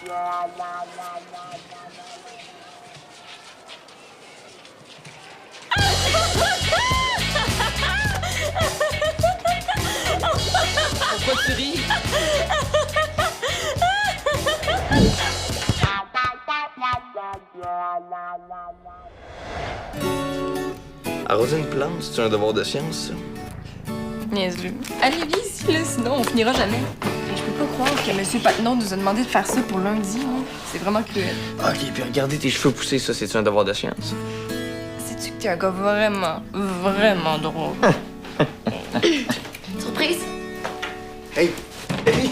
Pourquoi tu ris? Arroser une plante, c'est un devoir de science, ça? Niaise-le. Allez, viens ici, là, sinon on finira jamais. Je peux pas croire que M. Patnaud nous a demandé de faire ça pour lundi. Hein. C'est vraiment cruel. Ok, puis regarder tes cheveux pousser, ça, c'est un devoir de science? Sais-tu que t'es un gars vraiment, vraiment drôle? Surprise! Hey! Hey!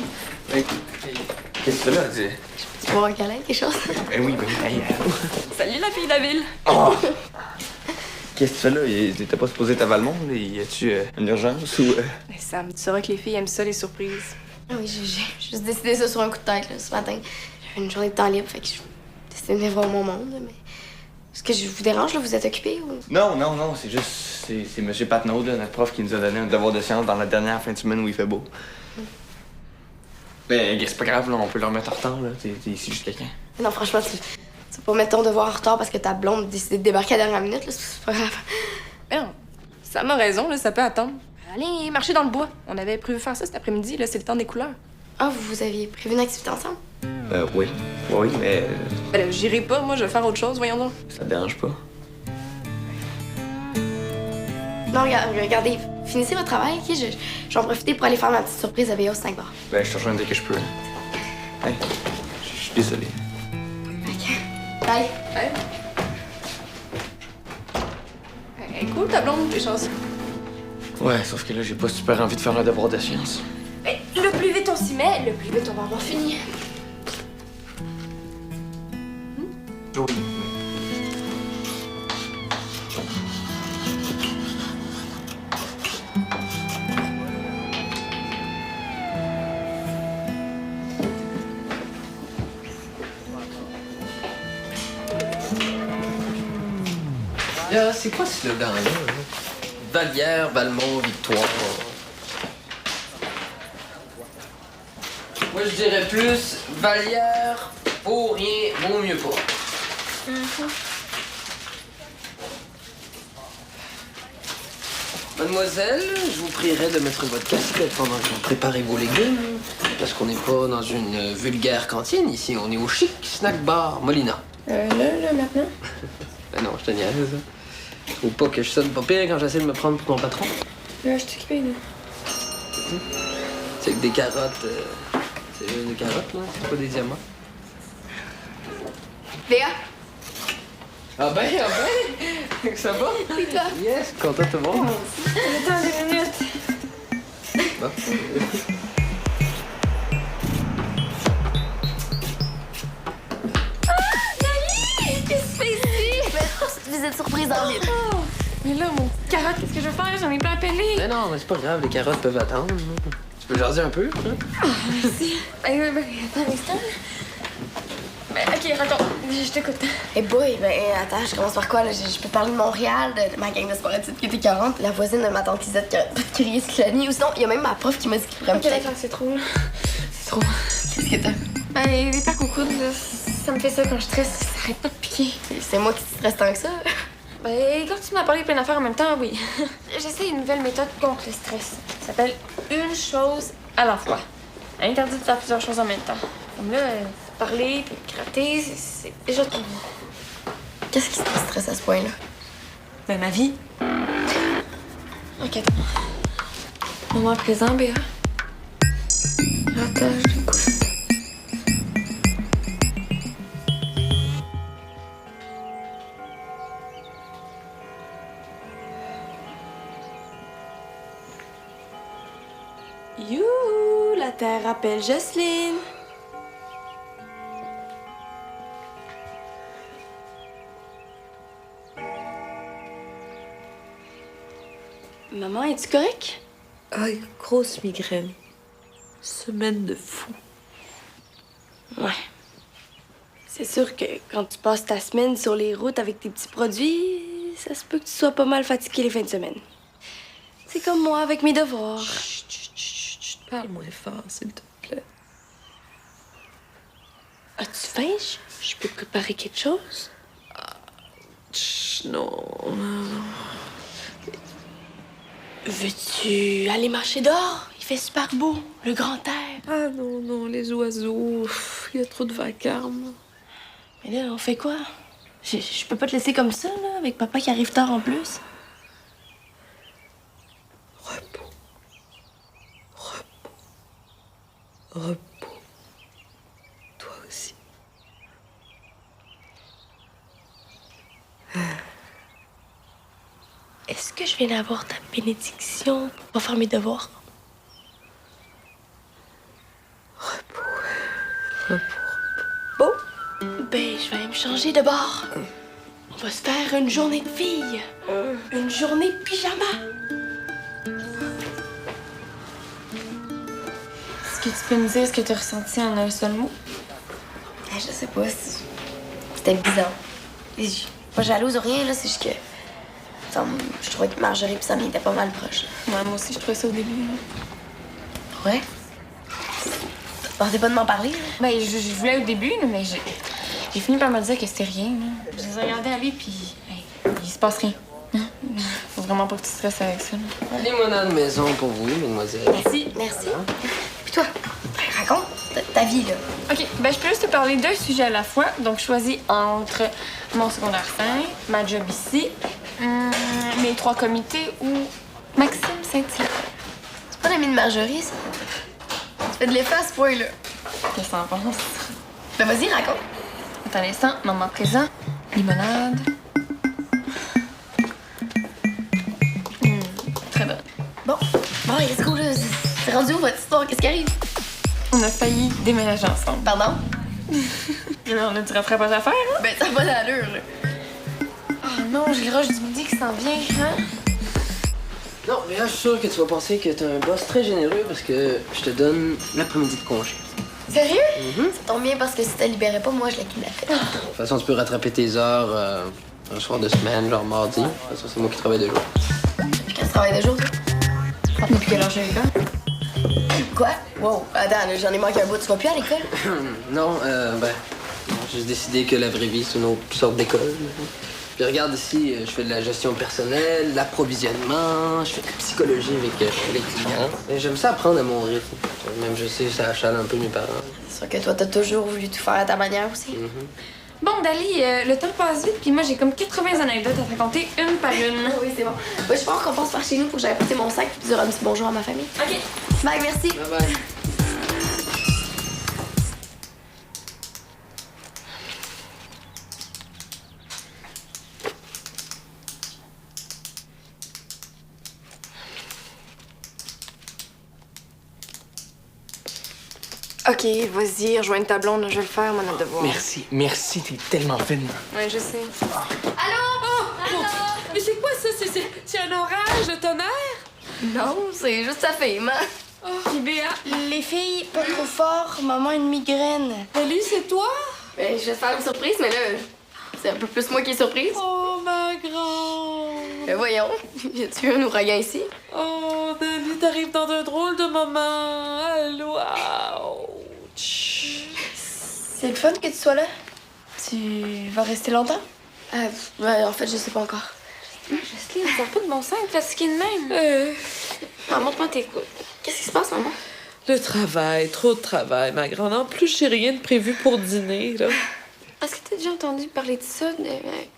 Hey! Qu'est-ce que tu fais là? Tu peux avoir un câlin, quelque chose? Ben oui, ben oui. Hey, Salut, la fille de la ville! oh! Qu'est-ce que tu fais là? T'étais pas supposé t'avaler le monde? Y a-tu une urgence ou... Mais Sam, tu sauras que les filles aiment ça, les surprises. Ah oui, j'ai juste décidé ça sur un coup de tête, là, ce matin. J'avais une journée de temps libre, fait que j'ai décidé de venir voir mon monde, mais... Est-ce que je vous dérange, là? Vous êtes occupé ou... Non, c'est juste... C'est M. Patnaud, là, notre prof, qui nous a donné un devoir de science dans la dernière fin de semaine où il fait beau. Mais c'est pas grave, là, on peut le remettre en retard, là. T'es ici jusqu'à quand? Non, franchement, tu vas pas mettre ton devoir en retard parce que ta blonde a décidé de débarquer à la dernière minute, là, c'est pas grave. Mais non, Sam a raison, là, ça peut attendre. Allez, marcher dans le bois. On avait prévu faire ça cet après-midi, là, c'est le temps des couleurs. Ah, vous aviez prévu une activité ensemble? Oui. Oui, mais... Ben là, j'irai pas, moi, je vais faire autre chose, voyons donc. ça te dérange pas? Non, regardez, finissez votre travail, OK? Je vais en profiter pour aller faire ma petite surprise à Béos 5 bars. Ben, je te rejoins dès que je peux. Hey, je suis désolé. OK. Bye. Hey. Hey, cool, ta blonde, t'es chanceux. Ouais, sauf que là, j'ai pas super envie de faire un devoir de science. Mais le plus vite on s'y met, le plus vite on va avoir fini. Oui. C'est quoi ce slogan-là? Vallière, Valmont, Victoire. Moi, je dirais plus Vallière, pour rien, vaut mieux pas. Mademoiselle, je vous prierai de mettre votre casquette pendant que vous préparez vos légumes. Parce qu'on n'est pas dans une vulgaire cantine ici, on est au chic snack bar Molina. Là, maintenant? Ben non, je te niaise. Je trouve pas que je sonne pas pire quand j'essaie de me prendre pour ton patron. Là, je t'occupe, là. C'est que des carottes. C'est des carottes, là? C'est pas des diamants. Léa? Ah ben! Ça va? Oui, toi? Yes, content de te voir. Attends 2 minutes. Bon. Qu'est-ce que tu fais ici? Mais visite surprise en ville. Mais là, mon petit carotte, qu'est-ce que je vais faire? J'en ai pas appelé. Mais non, mais c'est pas grave, les carottes peuvent attendre. Tu peux jaser un peu, hein? Merci. Attends un instant. Ben, OK, raconte. Je t'écoute. Eh boy, attends, je commence par quoi, là? Je peux parler de Montréal, de ma gang de sporadites qui était 40, la voisine de ma tante Lisette qui arrête pas de crier cyclonie, ou sinon, il y a même ma prof qui m'a dit qu'il pourrait me OK, d'accord, c'est trop, là. C'est trop. Qu'est-ce que t'as? Ben, les packs au coude, là, ça me fait ça quand je stresse. Ça arrête pas de piquer. C'est moi qui te stresse tant que ça? Ben, quand tu m'as parlé de plein d'affaires en même temps, oui. J'essaie une nouvelle méthode contre le stress. Ça s'appelle une chose à la fois. Interdit de faire plusieurs choses en même temps. Comme là, parler puis gratter, c'est déjà trop. Qu'est-ce qui te stresse à ce point-là? Ben, ma vie. OK, attends. Moment présent, Béa. Attends, je t'écoute. You, la terre appelle Jocelyne. Maman, es-tu correct? Ah, grosse migraine. Semaine de fou. Ouais. C'est sûr que quand tu passes ta semaine sur les routes avec tes petits produits, ça se peut que tu sois pas mal fatigué les fins de semaine. C'est comme moi avec mes devoirs. Chut, parle moins fort, s'il te plaît. As-tu faim? Je peux préparer quelque chose? Non. Veux-tu aller marcher dehors? Il fait super beau, le grand air. Ah non, non, les oiseaux. Il y a trop de vacarme. Mais là, on fait quoi? Je peux pas te laisser comme ça, là, avec papa qui arrive tard en plus. Repos. Repos. Repos. Toi aussi. Est-ce que je viens d'avoir ta bénédiction pour pas faire mes devoirs? Repos. Bon, ben, je vais aller me changer de bord. On va se faire une journée de filles. Une journée de pyjama. Est-ce que tu peux me dire ce que tu as ressenti en un seul mot? Je sais pas. C'était bizarre. Je suis pas jalouse ou rien, là. C'est juste que. Enfin, je trouvais que Marjorie et Sam étaient pas mal proches. Ouais, moi aussi, je trouvais ça au début. Là. Ouais? Tu pensais pas de m'en parler, là? Ben, je voulais au début, là, mais j'ai fini par me dire que c'était rien. Là. Je les ai regardés aller, puis hey, il se passe rien. Hein? Faut vraiment pas que tu stresses avec ça. Là. Limonade maison pour vous, mademoiselle. Merci, merci. Puis toi, raconte ta vie, là. OK, ben je peux juste te parler d'un sujet à la fois. Donc, je choisis entre mon secondaire 5, ma job ici, mes 3 comités ou Maxime Saint-Hilaire. C'est pas l'ami de Marjorie, ça? Tu fais de l'effet à ce point-là. Qu'est-ce que t'en penses? Ben vas-y, raconte. Attends un instant, moment présent, limonade. Très bonne. Bon, let's go, là. C'est rendu où votre histoire? Qu'est-ce qui arrive? On a failli déménager ensemble. Pardon? On a du rattrapage à faire, hein? Ben, ça va d'allure, là. Oh non, j'ai le rush du midi qui s'en vient, hein? Non, mais là, je suis sûr que tu vas penser que t'es un boss très généreux parce que je te donne l'après-midi de congé. Sérieux? Ça tombe bien parce que si t'as libéré pas, moi, je l'ai kidnappé. De toute façon, tu peux rattraper tes heures un soir de semaine, genre mardi. De toute façon, c'est moi qui travaille de jour. Puis quand tu travailles de jour, toi? Depuis quelle heure j'ai eu là? Quoi? Wow, attends, là, j'en ai manqué un bout. Tu vas plus à l'école? Non, j'ai juste décidé que la vraie vie, c'est une autre sorte d'école. Puis regarde ici, je fais de la gestion personnelle, l'approvisionnement, je fais de la psychologie avec les clients. Et j'aime ça apprendre à mon rythme. Même je sais, ça achale un peu mes parents. C'est sûr que toi, t'as toujours voulu tout faire à ta manière aussi. Bon, Dali, le temps passe vite, puis moi, j'ai comme 80 anecdotes à te raconter, une par une. Oui, c'est bon. Ouais, je pense qu'on passe par chez nous pour que j'aille porter mon sac puis dire un petit bonjour à ma famille. OK. Bye, merci. Bye bye. OK, vas-y, rejoins ta blonde, je vais le faire, mon devoir. Merci, t'es tellement fine. Ouais, je sais. Mais c'est quoi ça? C'est un orage de tonnerre? Non, c'est juste sa fille, man. Puis Béa, Les filles, pas trop fort, maman a une migraine. Ellie, c'est toi? Ben, je vais te faire une surprise, mais là, c'est un peu plus moi qui est surprise. Oh, ma grande! Ben, voyons, y a-tu eu un ouragan ici? Oh, Dali, t'arrives dans un drôle de moment. Allô, ouch. C'est le fun que tu sois là. Tu vas rester longtemps? Ben, en fait, je sais pas encore. Jocelyne, ça n'a pas de bon sens, fatiguée de même. Maman, montre-moi tes coups. Qu'est-ce qui se passe, maman? Le travail, trop de travail, ma grande. En plus, j'ai rien de prévu pour dîner, là. Est-ce que t'as déjà entendu parler de ça,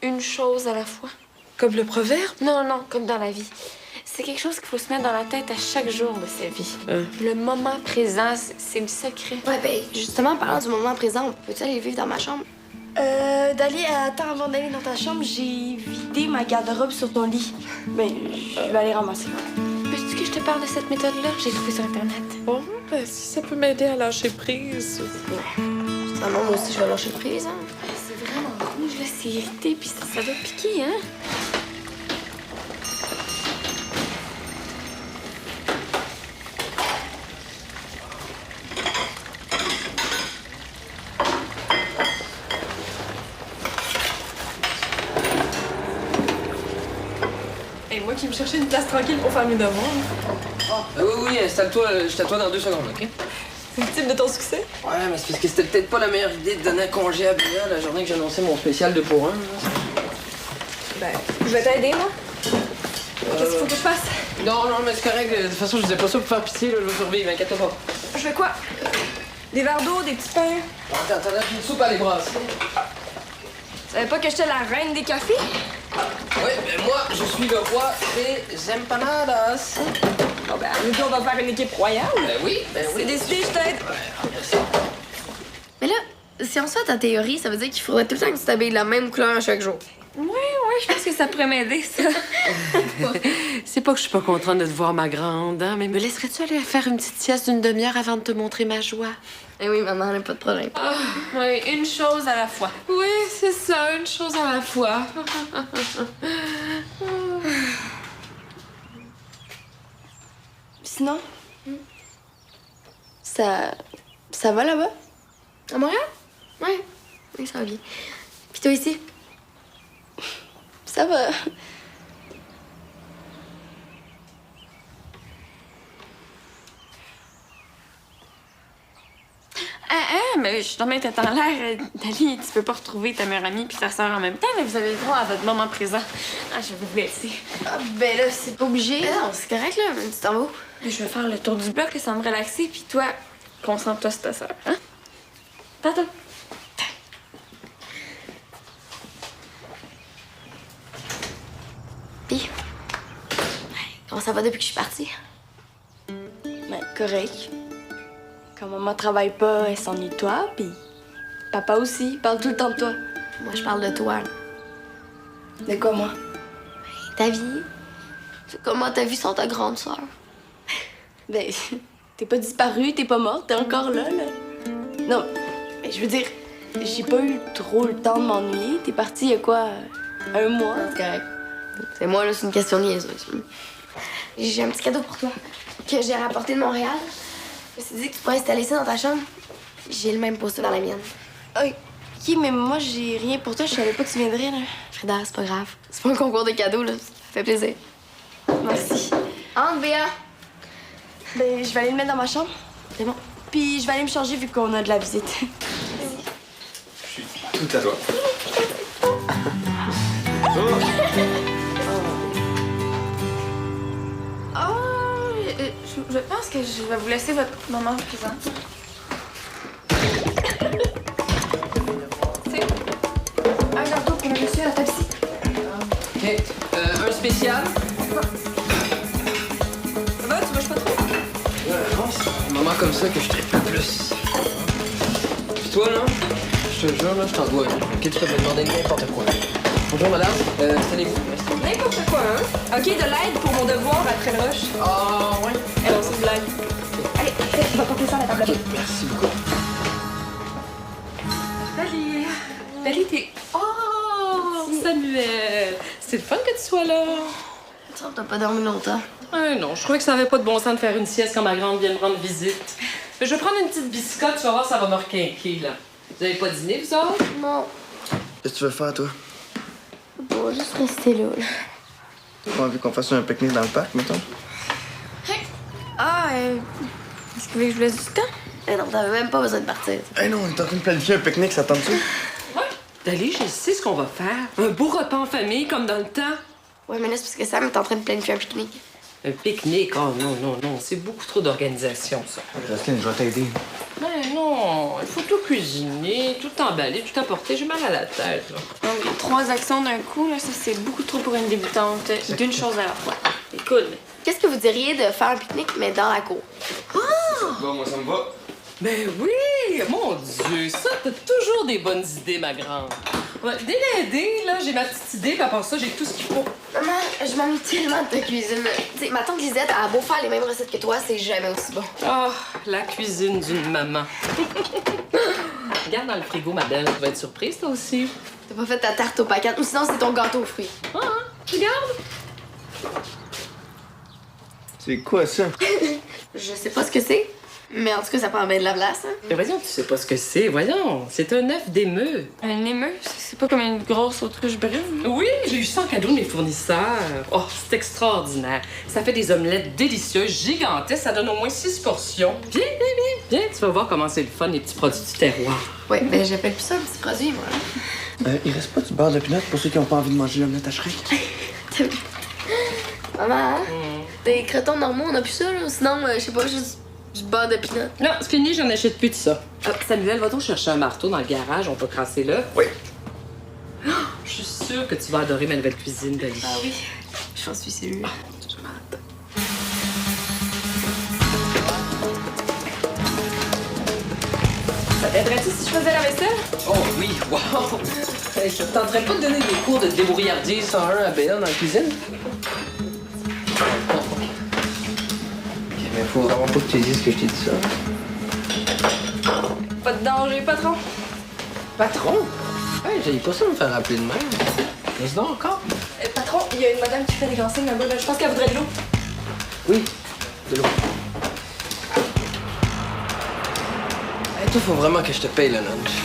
une chose à la fois? Comme le proverbe. Non, comme dans la vie. C'est quelque chose qu'il faut se mettre dans la tête à chaque jour de sa vie. Le moment présent, c'est le secret. Ouais, ben, justement, en parlant du moment présent, peux-tu aller vivre dans ma chambre? Dali, attends, avant d'aller dans ta chambre, j'ai vidé ma garde-robe sur ton lit. Mais je vais aller ramasser. Veux-tu que je te parle de cette méthode-là? J'ai trouvé sur Internet. Bon, ben, si ça peut m'aider à lâcher prise. Ah non, moi aussi, je vais lâcher prise, hein. C'est vraiment rouge, là, c'est irrité, puis ça doit piquer, hein? Et moi qui me cherchais une place tranquille pour faire mes devoirs. Oui, installe-toi, je t'attends dans 2 secondes, OK? Victime de ton succès? Ouais, mais c'est parce que c'était peut-être pas la meilleure idée de donner un congé à Béa la journée que j'annonçais mon spécial 2 pour 1. Ben, je vais t'aider, moi. Qu'est-ce qu'il faut que je fasse? Non, mais c'est correct. De toute façon, je disais pas ça pour faire pitié, là. Je vais survivre, inquiète pas. Je fais quoi? Des verres d'eau, des petits pains? Attends, une soupe à les brasser. Tu savais pas que j'étais la reine des cafés? Oui, mais moi, je suis le roi des empanadas. Bon, ben, nous deux, on va faire une équipe royale. Ben oui. C'est décidé, je t'aide. Mais là, si on suit ta théorie, ça veut dire qu'il faudrait tout le temps que tu t'habilles de la même couleur à chaque jour. Ouais, je pense que ça pourrait m'aider, ça. C'est pas que je suis pas contente de te voir, ma grande, hein, mais me laisserais-tu aller faire une petite sieste d'une demi-heure avant de te montrer ma joie? Eh oui, maman, n'a pas de problème. Oui, une chose à la fois. Oui, c'est ça, une chose à la fois. Sinon, ça va là-bas? À Montréal? Ouais. Oui, ça va bien. Puis toi ici? Ça va. Mais je suis tombée tête en l'air. Dali, tu peux pas retrouver ta meilleure amie puis ta sœur en même temps, mais vous avez le droit à votre moment présent. Ah, je vais vous laisser. Ah, ben là, c'est pas obligé. Non, c'est correct, là. Mais tu t'en vas où? Je vais faire le tour du bloc, ça va me relaxer, puis toi, concentre-toi sur ta sœur, hein? Pardon. Puis, comment ça va depuis que je suis partie? Ben, correct. Quand maman travaille pas, elle s'ennuie de toi, puis papa aussi, il parle tout le temps de toi. Moi, je parle de toi. De quoi, moi? Ta vie. Comment t'as vu sans ta grande sœur? Ben, t'es pas disparue, t'es pas morte, t'es encore là. Non, mais je veux dire, j'ai pas eu trop le temps de m'ennuyer. T'es partie il y a quoi, 1 mois? C'est correct. C'est moi, là, c'est une question niaiseuse. J'ai un petit cadeau pour toi que j'ai rapporté de Montréal. Je me suis dit que tu pourrais installer ça dans ta chambre. J'ai le même poster dans la mienne. Ok, mais moi, j'ai rien pour toi. Je savais pas que tu viendrais, là. Frida, c'est pas grave. C'est pas un concours de cadeaux, là. Ça fait plaisir. Merci. Entre, Béa. Ben, je vais aller le mettre dans ma chambre. C'est bon. Puis je vais aller me changer vu qu'on a de la visite. Tout à toi. Je pense que je vais vous laisser votre moment présent. Un verre d'eau pour le monsieur à la Pepsi. OK. Un spécial. Ça va, tu manges pas trop? Non, c'est un moment comme ça que je tripe le plus. Puis toi, là, je te jure, là, je t'en dois. OK, tu peux me demander n'importe quoi. Bonjour, madame. Installez-vous. Merci. N'importe quoi, hein? OK, de l'aide pour mon devoir après le rush. Ah, ouais. Alors, c'est une blague. Allez, on va porter ça à la table. OK, merci beaucoup. Dali! Dali, t'es... Oh, Samuel! C'est le fun que tu sois là. Ça, t'as pas dormi longtemps. Non, je trouvais que ça avait pas de bon sens de faire une sieste quand ma grande vient me rendre visite. Mais je vais prendre une petite biscotte, tu vas voir, ça va me requinquer, là. Vous avez pas dîné, vous autres? Non. Qu'est-ce que tu veux faire, toi? On va juste rester là. T'as pas envie qu'on fasse un pique-nique dans le parc, mettons? Est-ce que vous voulez que je vous laisse du temps? Eh non, t'avais même pas besoin de partir. Eh non, on est en train de planifier un pique-nique, ça tente-tu? Dali, je sais ce qu'on va faire. Un beau repas en famille, comme dans le temps. Ouais, mais là, c'est parce que Sam est en train de planifier un pique-nique. Un pique-nique? Oh non, c'est beaucoup trop d'organisation, ça. Jocelyne, je vais t'aider. Mais non, il faut tout cuisiner, tout emballer, tout apporter. J'ai mal à la tête, là. Non, mais 3 actions d'un coup, là, ça c'est beaucoup trop pour une débutante. D'une chose à la fois. Écoute. Qu'est-ce que vous diriez de faire un pique-nique, mais dans la cour? Bon, moi, ça me va. Ben oui! Mon Dieu, ça, t'as toujours des bonnes idées, ma grande. Ouais, dès lundi, là, j'ai ma petite idée, puis à part ça, j'ai tout ce qu'il faut. Maman, je m'ennuie tellement de ta cuisine. Tu sais, ma tante Lisette a beau faire les mêmes recettes que toi, c'est jamais aussi bon. Oh, la cuisine d'une maman. Regarde dans le frigo, ma belle, tu vas être surprise, toi aussi. T'as pas fait ta tarte au paquet, ou sinon c'est ton gâteau aux fruits. Ah, hein? Regarde! C'est quoi, ça? Je sais pas ce que c'est, Mais en tout cas, ça prend bien de la place, hein? Mais voyons, tu sais pas ce que c'est. Voyons, c'est un œuf d'émeu. Un émeu, c'est pas comme une grosse autruche brune. Oui, j'ai eu ça en cadeau de mes fournisseurs. Oh, c'est extraordinaire. Ça fait des omelettes délicieuses, gigantesques. Ça donne au moins 6 portions. Viens, viens, viens. Viens, tu vas voir comment c'est le fun, les petits produits du terroir. Ouais, ben j'appelle plus ça un petit produit, moi. Il reste pas du beurre de pinot pour ceux qui ont pas envie de manger l'omelette à Shrek? Maman, des crotons normaux, on a plus ça, là. Sinon, je sais pas, juste du beurre de pinot. Non, c'est fini, j'en achète plus de ça. Ah, Samuel, va-t-on chercher un marteau dans le garage? On peut crasser là? Oui. Oh, je suis sûre que tu vas adorer ma nouvelle cuisine, Dali. Ah oui, j'en suis sûre. Je m'attends. Ça t'aiderait-tu si je faisais la vaisselle? Oh oui, wow! Hey, je tenterais pas de donner des cours de débrouillardise 101 à Béa dans la cuisine? Ok, mais faut vraiment pas que tu dises que je t'ai dit ça. Pas de danger, patron. Patron? Hey, j'ai pas ça de me faire appeler de même. Reste donc encore? Patron, il y a une madame qui fait des grands signes là-bas. Je pense qu'elle voudrait de l'eau. Oui, de l'eau. Hey, toi, faut vraiment que je te paye le lunch.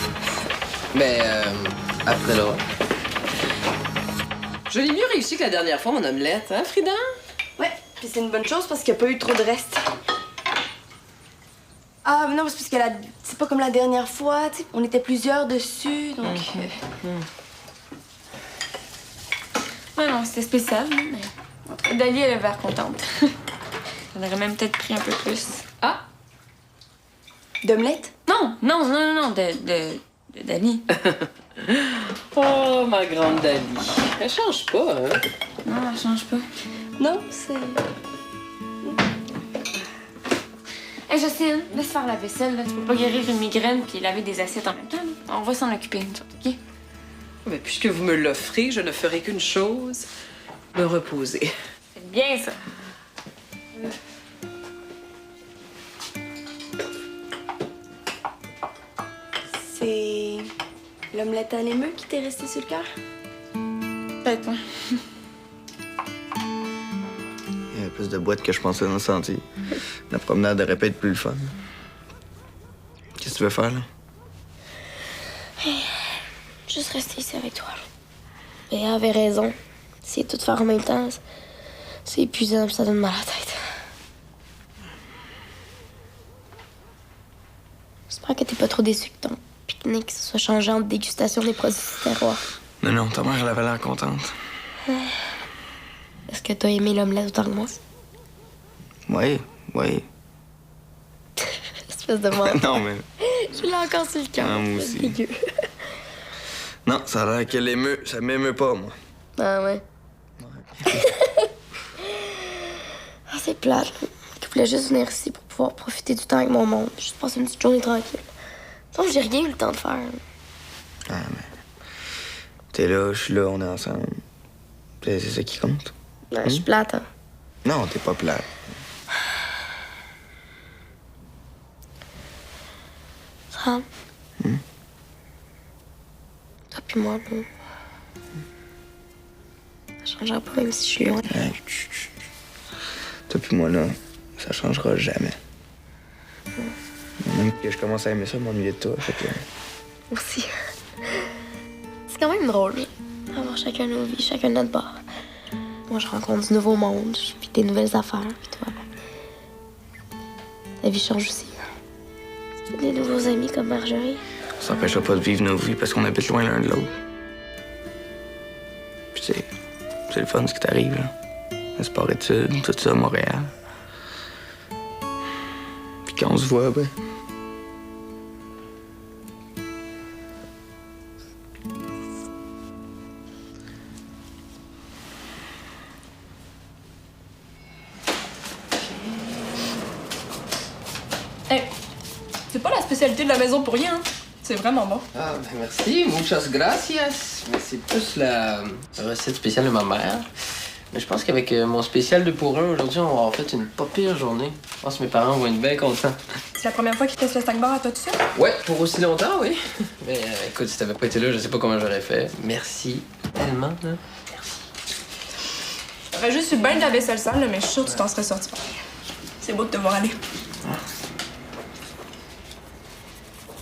Mais, après là. Je l'ai mieux réussi que la dernière fois, mon omelette, hein, Frida? Ouais, puis c'est une bonne chose parce qu'il n'y a pas eu trop de reste. Ah, mais non, c'est parce que c'est pas comme la dernière fois, tu sais. On était plusieurs dessus, donc. Ouais, non, c'était spécial, hein, mais. Dali, elle avait l'air contente. J'en aurais même peut-être pris un peu plus. Ah! D'omelette? Non, de Dali. Oh, ma grande Dali. Elle change pas, hein? Non, elle change pas. Non, c'est. Hé, Jocelyne, laisse faire la vaisselle, là. Tu peux pas guérir une migraine puis laver des assiettes en même temps, là. On va s'en occuper, une sorte, OK? Mais puisque vous me l'offrez, je ne ferai qu'une chose, me reposer. C'est bien, ça. C'est. L'omelette à l'émeu qui t'est restée sur le cœur? Peut-être pas. Il y a plus de boîtes que je pensais dans le sentier. La promenade aurait pu être plus le fun. Qu'est-ce que tu veux faire, là? Juste rester ici avec toi. Et elle avait raison. C'est tout faire en même temps. C'est épuisant, puis ça donne mal à la tête. J'espère que t'es pas trop déçu que ton pique-nique se soit changé en dégustation des produits du terroir. Non, ta mère, elle avait l'air contente. Est-ce que t'as aimé l'omelette autant que moi? Oui. Espèce de mort. Non, mais... Je l'ai encore sur le cœur. Ah, moi C'est aussi. dégueu. Non, ça a l'air qu'elle émeut. Ça m'émeut pas, moi. Ah ouais. Ah, c'est plate. Je voulais juste venir ici pour pouvoir profiter du temps avec mon monde. Juste passer une petite journée tranquille. Donc j'ai rien eu le temps de faire. Ah, mais... T'es là, je suis là, on est ensemble. C'est ça qui compte. Ouais, je suis plate, hein. Non, t'es pas plate. Sam. Toi puis moi, bon. Ça changera pas même si je suis loin. Hey, chut, chut. Toi puis moi, là, ça changera jamais. Même que je commence à aimer ça, m'ennuyer de toi, fait que... Aussi. C'est quand même drôle, d'avoir chacun nos vies, chacun notre bord. Moi, je rencontre du nouveau monde, je vis des nouvelles affaires, puis toi, la vie change aussi. Tu fais des nouveaux amis comme Marjorie. Ça n'empêchera pas de vivre nos vies parce qu'on habite loin l'un de l'autre. Puis c'est le fun ce qui t'arrive, là. Le sport-études, tout ça à Montréal. Puis quand on se voit, ben... Hey, c'est pas la spécialité de la maison pour rien, hein? C'est vraiment bon. Ah, ben merci, muchas gracias. Mais c'est plus la recette spéciale de ma mère. Mais je pense qu'avec mon spécial 2 pour 1, aujourd'hui, on va avoir fait une pas pire journée. Je pense que mes parents vont être bien contents. C'est la première fois qu'ils testent le snack bar à toi tout seul? Ouais, pour aussi longtemps, oui. Mais écoute, si t'avais pas été là, je sais pas comment j'aurais fait. Merci tellement, là. J'aurais juste eu bien de la vaisselle sale, là, mais je suis sûre que tu t'en serais sorti. C'est beau de te voir aller.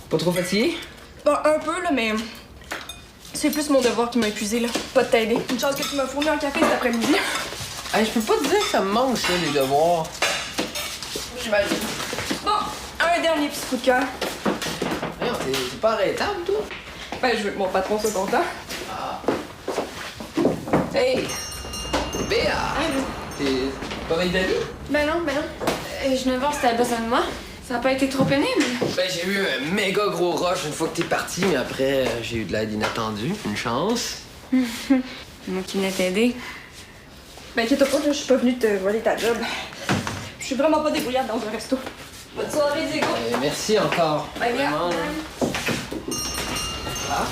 Pas trop fatigué? Bon, un peu, là, mais. C'est plus mon devoir qui m'a épuisé, là. Pas de t'aider. Une chance que tu m'as fourni un café cet après-midi. Hey, je peux pas te dire que ça me manque, ça, les devoirs. J'imagine. Bon, un dernier petit coup de cœur. Voyons, t'es pas arrêtable, toi? Ben, je veux que mon patron soit content. Hey! Béa! T'es pas avec Dali? Ben non, ben non. Je venais voir si t'avais besoin de moi. Ça a pas été trop pénible. Ben, j'ai eu un méga gros rush une fois que t'es parti, mais après, j'ai eu de l'aide inattendue. Une chance. Moi qui venais t'aider. Ben, inquiète pas, là, je suis pas venue te voler ta job. Je suis vraiment pas débrouillarde dans un resto. Bonne soirée, Diego. Merci encore. Ben, bien. Vraiment, là. Ah.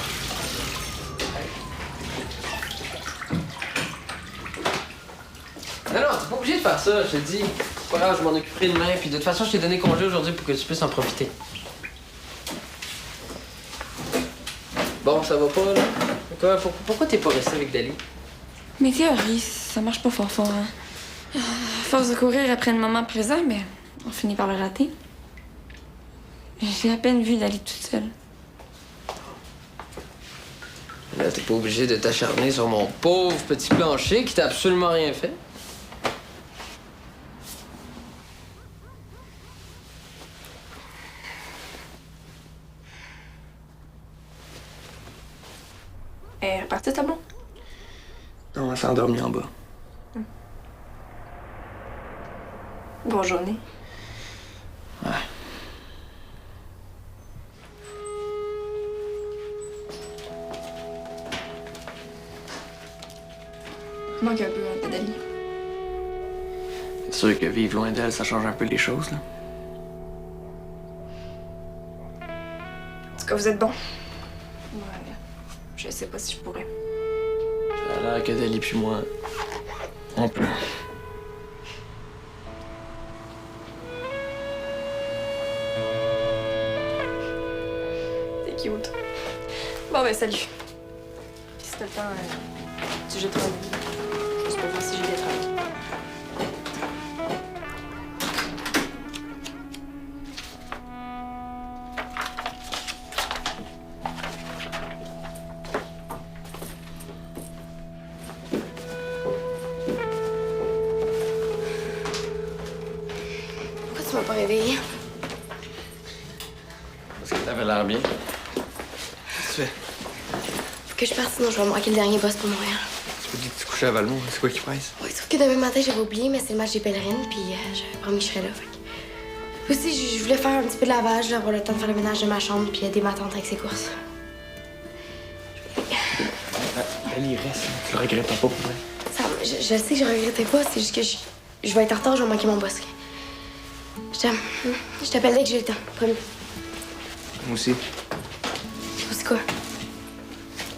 Non, t'es pas obligé de faire ça, je te dis. C'est pas grave, je m'en occuperai demain. Puis de toute façon, je t'ai donné congé aujourd'hui pour que tu puisses en profiter. Bon, ça va pas, là? Toi, pourquoi t'es pas resté avec Dali? Mes théories, ça marche pas fort fort. Hein. À force de courir après le moment présent, mais on finit par le rater. J'ai à peine vu Dali toute seule. Là, t'es pas obligé de t'acharner sur mon pauvre petit plancher qui t'a absolument rien fait. Elle est repartie, ta blonde? Non, elle s'est endormie en bas. Bonne journée. Ouais. Manque un peu, hein, Dali. C'est sûr que vivre loin d'elle, ça change un peu les choses, là. En tout cas, vous êtes bon. Ouais. Je sais pas si je pourrais. Ça a l'air que Dali puis moi, on peut. C'est cute. Bon, ben, salut. Puis si t'as le temps, tu jetteras un lit. Juste pour voir si j'ai bien travaillé. Pourquoi tu m'as pas réveillée? Parce que t'avais l'air bien. Qu'est-ce que tu fais? Faut que je parte, sinon je vais manquer le dernier boss pour Montréal. Tu me dis que tu couchais à Valmont, c'est quoi qui presse? Oui, sauf que demain matin, j'avais oublié, mais c'est le match des pèlerines, puis j'avais promis que je serais là. Fait que... Aussi, je voulais faire un petit peu de lavage, là, avoir le temps de faire le ménage de ma chambre, puis aider ma tante avec ses courses. Dali, reste, là. Tu le regrettes pas pour vrai. Sam, je sais que je regrettais pas, c'est juste que je vais être en retard, je vais manquer mon boss. Je t'aime. Je t'appelle dès que j'ai le temps, promis. Moi aussi. C'est quoi?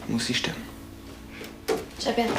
Moi aussi, je t'aime. Je t'appelle.